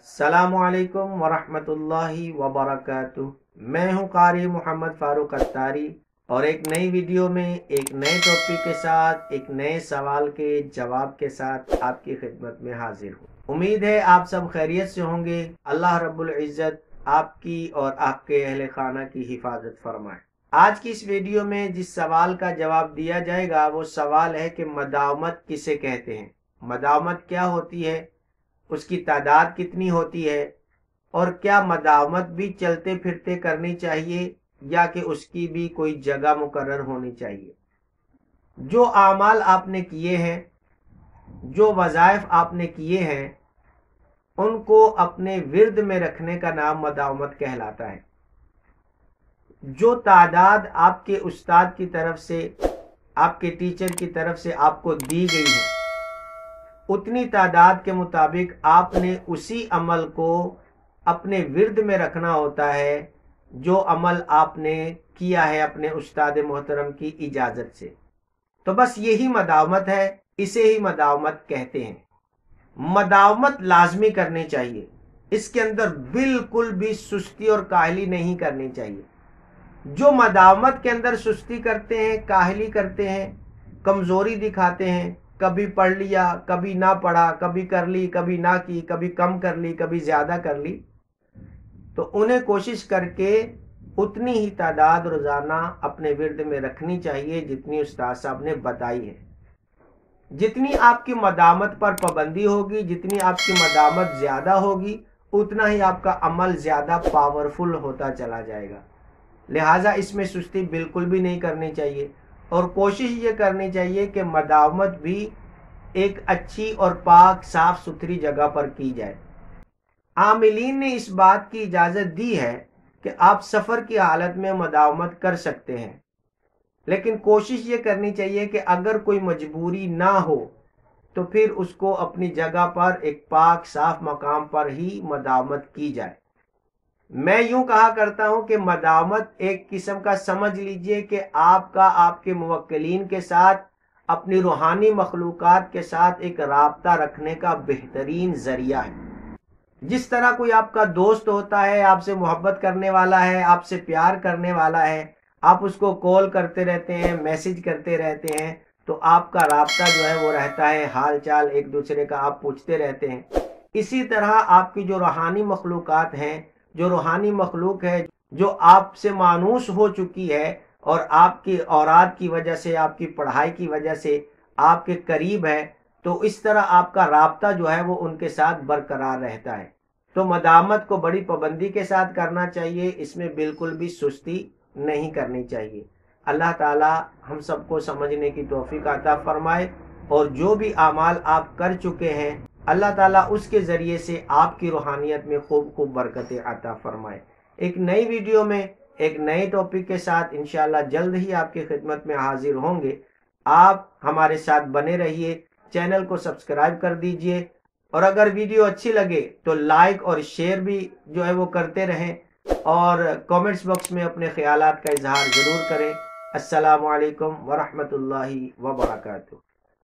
अस्सलामुअलैकुम वरहमतुल्लाहि वबरकातुह। मैं हूँ कारी मोहम्मद फारूक अत्तारी और एक नई वीडियो में एक नए टॉपिक के साथ एक नए सवाल के जवाब के साथ आपकी खिदमत में हाजिर हूँ। उम्मीद है आप सब खैरियत से होंगे। अल्लाह रब्बुल इज़्ज़त आपकी और आपके अहले खाना की हिफाजत फरमाए। आज की इस वीडियो में जिस सवाल का जवाब दिया जाएगा वो सवाल है कि मदावमत किसे कहते हैं, मदावमत क्या होती है, उसकी तादाद कितनी होती है और क्या मदावमत भी चलते फिरते करनी चाहिए या कि उसकी भी कोई जगह मुकर्रर होनी चाहिए। जो आमाल आपने किए हैं, जो वज़ाइफ आपने किए हैं, उनको अपने विर्द में रखने का नाम मदावमत कहलाता है। जो तादाद आपके उस्ताद की तरफ से, आपके टीचर की तरफ से आपको दी गई है, उतनी तादाद के मुताबिक आपने उसी अमल को अपने विर्द में रखना होता है जो अमल आपने किया है अपने उस्ताद मोहतरम की इजाजत से। तो बस यही मदावमत है, इसे ही मदावमत कहते हैं। मदावमत लाजमी करनी चाहिए, इसके अंदर बिल्कुल भी सुस्ती और काहली नहीं करनी चाहिए। जो मदावमत के अंदर सुस्ती करते हैं, काहली करते हैं, कमजोरी दिखाते हैं, कभी पढ़ लिया कभी ना पढ़ा, कभी कर ली कभी ना की, कभी कम कर ली कभी ज्यादा कर ली, तो उन्हें कोशिश करके उतनी ही तादाद रोजाना अपने विर्द में रखनी चाहिए जितनी उस्ताद साहब ने बताई है। जितनी आपकी मदावमत पर पाबंदी होगी, जितनी आपकी मदावमत ज्यादा होगी, उतना ही आपका अमल ज्यादा पावरफुल होता चला जाएगा। लिहाजा इसमें सुस्ती बिल्कुल भी नहीं करनी चाहिए और कोशिश ये करनी चाहिए कि मदावमत भी एक अच्छी और पाक साफ सुथरी जगह पर की जाए। आमिलीन ने इस बात की इजाजत दी है कि आप सफर की हालत में मदावमत कर सकते हैं, लेकिन कोशिश ये करनी चाहिए कि अगर कोई मजबूरी ना हो तो फिर उसको अपनी जगह पर एक पाक साफ मकाम पर ही मदावमत की जाए। मैं यूं कहा करता हूं कि मदावमत एक किस्म का समझ लीजिए कि आपका आपके मुवक्किलीन के साथ, अपनी रूहानी मखलूकात के साथ एक राब्ता रखने का बेहतरीन जरिया है। जिस तरह कोई आपका दोस्त होता है, आपसे मोहब्बत करने वाला है, आपसे प्यार करने वाला है, आप उसको कॉल करते रहते हैं, मैसेज करते रहते हैं, तो आपका राब्ता जो है वो रहता है, हाल चाल एक दूसरे का आप पूछते रहते हैं। इसी तरह आपकी जो रूहानी मखलूकात हैं, जो रूहानी मखलूक है जो आपसे मानूस हो चुकी है और आपकी औरात की वजह से, आपकी पढ़ाई की वजह से आपके करीब है, तो इस तरह आपका राब्ता जो है वो उनके साथ बरकरार रहता है। तो मदावमत को बड़ी पाबंदी के साथ करना चाहिए, इसमें बिल्कुल भी सुस्ती नहीं करनी चाहिए। अल्लाह ताला हम सबको समझने की तौफीक अता फरमाए और जो भी आमाल आप कर चुके हैं अल्लाह ताला उसके जरिए से आपकी रूहानियत में खूब खूब बरकतें अता फरमाए। एक नई वीडियो में एक नए टॉपिक के साथ इंशाअल्लाह जल्द ही आपकी खिदमत में हाजिर होंगे। आप हमारे साथ बने रहिए, चैनल को सब्सक्राइब कर दीजिए और अगर वीडियो अच्छी लगे तो लाइक और शेयर भी जो है वो करते रहें और कमेंट्स बॉक्स में अपने ख्यालात का इजहार जरूर करें। अस्सलामु अलैकुम वरहमतुल्लाहि वबरकातुहू।